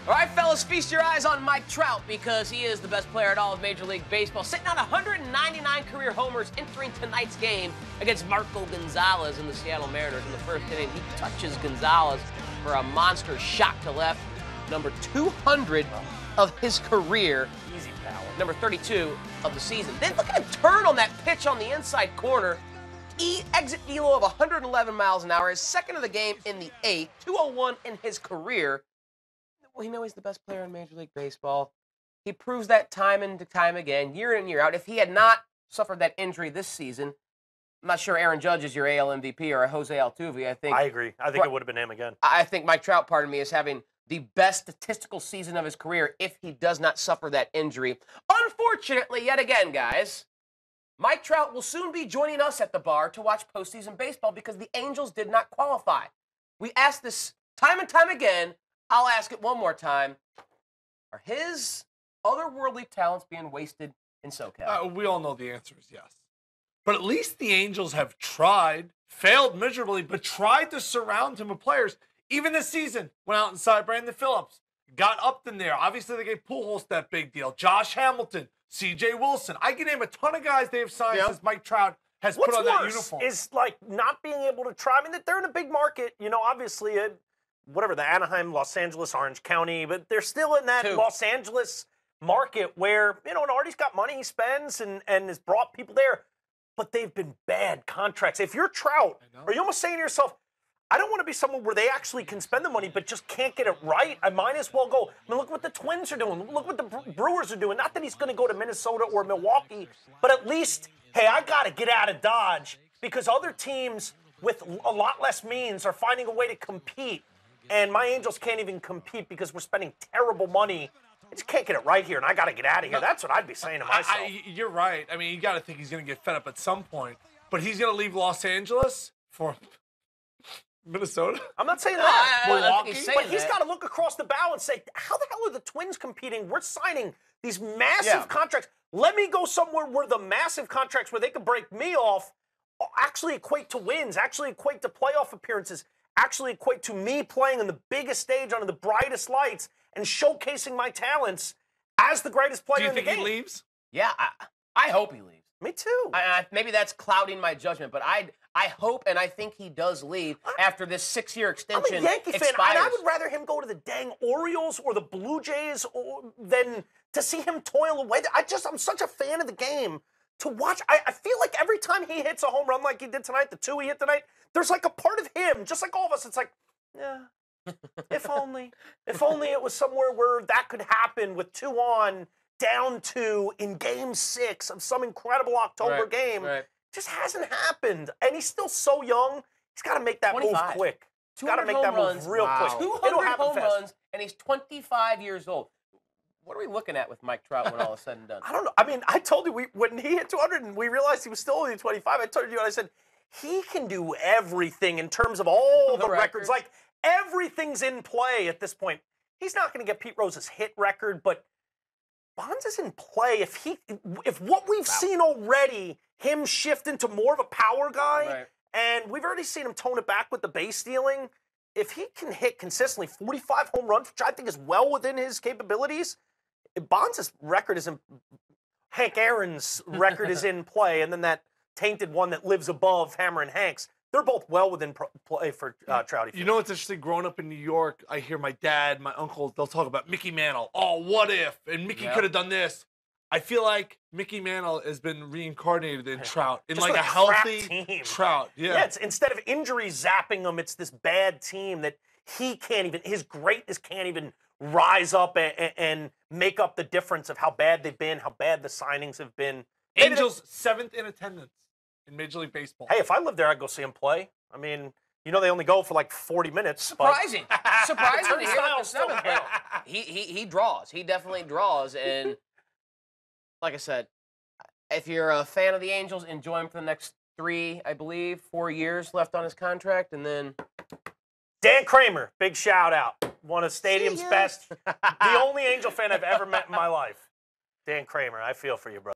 All right, fellas, feast your eyes on Mike Trout because he is the best player in all of Major League Baseball, sitting on 199 career homers entering tonight's game against Marco Gonzalez in the Seattle Mariners. In the first inning, he touches Gonzalez for a monster shot to left, number 200 of his career. Easy power. Number 32 of the season. Then look at him turn on that pitch on the inside corner. Exit velo of 111 miles an hour, his second of the game in the eighth, 201 in his career. We know he's the best player in Major League Baseball. He proves that time and time again, year in, year out. If he had not suffered that injury this season, I'm not sure Aaron Judge is your AL MVP or Jose Altuve. I agree. I think it would have been him again. I think Mike Trout, pardon me, is having the best statistical season of his career if he does not suffer that injury. Unfortunately, yet again, guys, Mike Trout will soon be joining us at the bar to watch postseason baseball because the Angels did not qualify. We asked this time and time again. I'll ask it one more time. Are his otherworldly talents being wasted in SoCal? We all know the answer is yes. But at least the Angels have tried, failed miserably, but tried to surround him with players. Even this season, went out and signed Brandon Phillips, got Upton there. Obviously, they gave Pujols that big deal. Josh Hamilton, C.J. Wilson. I can name a ton of guys they have signed since Mike Trout has put on that uniform. Is like not being able to try. I mean, they're in a big market. You know, obviously, whatever, the Anaheim, Los Angeles, Orange County, but they're still in that Los Angeles market where, you know, and Artie's got money he spends and has brought people there, but they've been bad contracts. If you're Trout, are you almost saying to yourself, I don't want to be someone where they actually can spend the money but just can't get it right? I might as well go. I mean, look what the Twins are doing. Look what the Brewers are doing. Not that he's going to go to Minnesota or Milwaukee, but at least, hey, I got to get out of Dodge because other teams with a lot less means are finding a way to compete. And my Angels can't even compete because we're spending terrible money. I just can't get it right here, and I got to get out of here. That's what I'd be saying to myself. You're right. I mean, you got to think he's going to get fed up at some point. But he's going to leave Los Angeles for Minnesota? I'm not saying that. Milwaukee? But he's got to look across the bow and say, how the hell are the Twins competing? We're signing these massive contracts. Let me go somewhere where the massive contracts where they can break me off actually equate to wins, actually equate to playoff appearances, actually equate to me playing on the biggest stage under the brightest lights and showcasing my talents as the greatest player in the game. Do you think he leaves? Yeah, I hope he leaves. Me too. Maybe that's clouding my judgment, but I hope and I think he does leave after this 6-year extension. I'm a Yankee fan, expires. and I would rather him go to the dang Orioles or the Blue Jays than to see him toil away. I'm such a fan of the game to watch. I feel like every time he hits a home run like he did tonight, the 2 he hit tonight, there's like a part of him, just like all of us, it's like, yeah, if only it was somewhere where that could happen with 2 on, down 2 in Game 6 of some incredible October game. Right. Just hasn't happened. And he's still so young. He's got to make that 25. move quick. He's got to make that runs, move real quick. 200 home runs, and he's 25 years old. What are we looking at with Mike Trout when all is said and done? I don't know. I mean, I told you when he hit 200 and we realized he was still only 25, I told you, and I said, he can do everything in terms of all the records. Like, everything's in play at this point. He's not going to get Pete Rose's hit record, but Bonds is in play. If what we've seen already, him shift into more of a power guy, and we've already seen him tone it back with the base stealing, if he can hit consistently 45 home runs, which I think is well within his capabilities, Bonds' record is in Hank Aaron's record is in play, and then that tainted one that lives above Hammer and Hank's. They're both well within play for Trouty. You know what's interesting? Growing up in New York, I hear my dad, my uncle, they'll talk about Mickey Mantle. Oh, what if? And Mickey could have done this. I feel like Mickey Mantle has been reincarnated in Trout, in Just like a healthy Trout. Yeah, it's, instead of injuries zapping him, it's this bad team that he can't even, his greatness can't even rise up and make up the difference of how bad they've been, how bad the signings have been. Angels 7th in attendance in Major League Baseball. Hey, if I lived there, I'd go see him play. I mean, you know they only go for like 40 minutes. Surprising to hear about the 7th. But he draws. He definitely draws. And like I said, if you're a fan of the Angels, enjoy him for the next 4 years left on his contract, and then Dan Kramer, big shout out. One of Stadium's best. The only Angel fan I've ever met in my life. Dan Kramer, I feel for you, brother.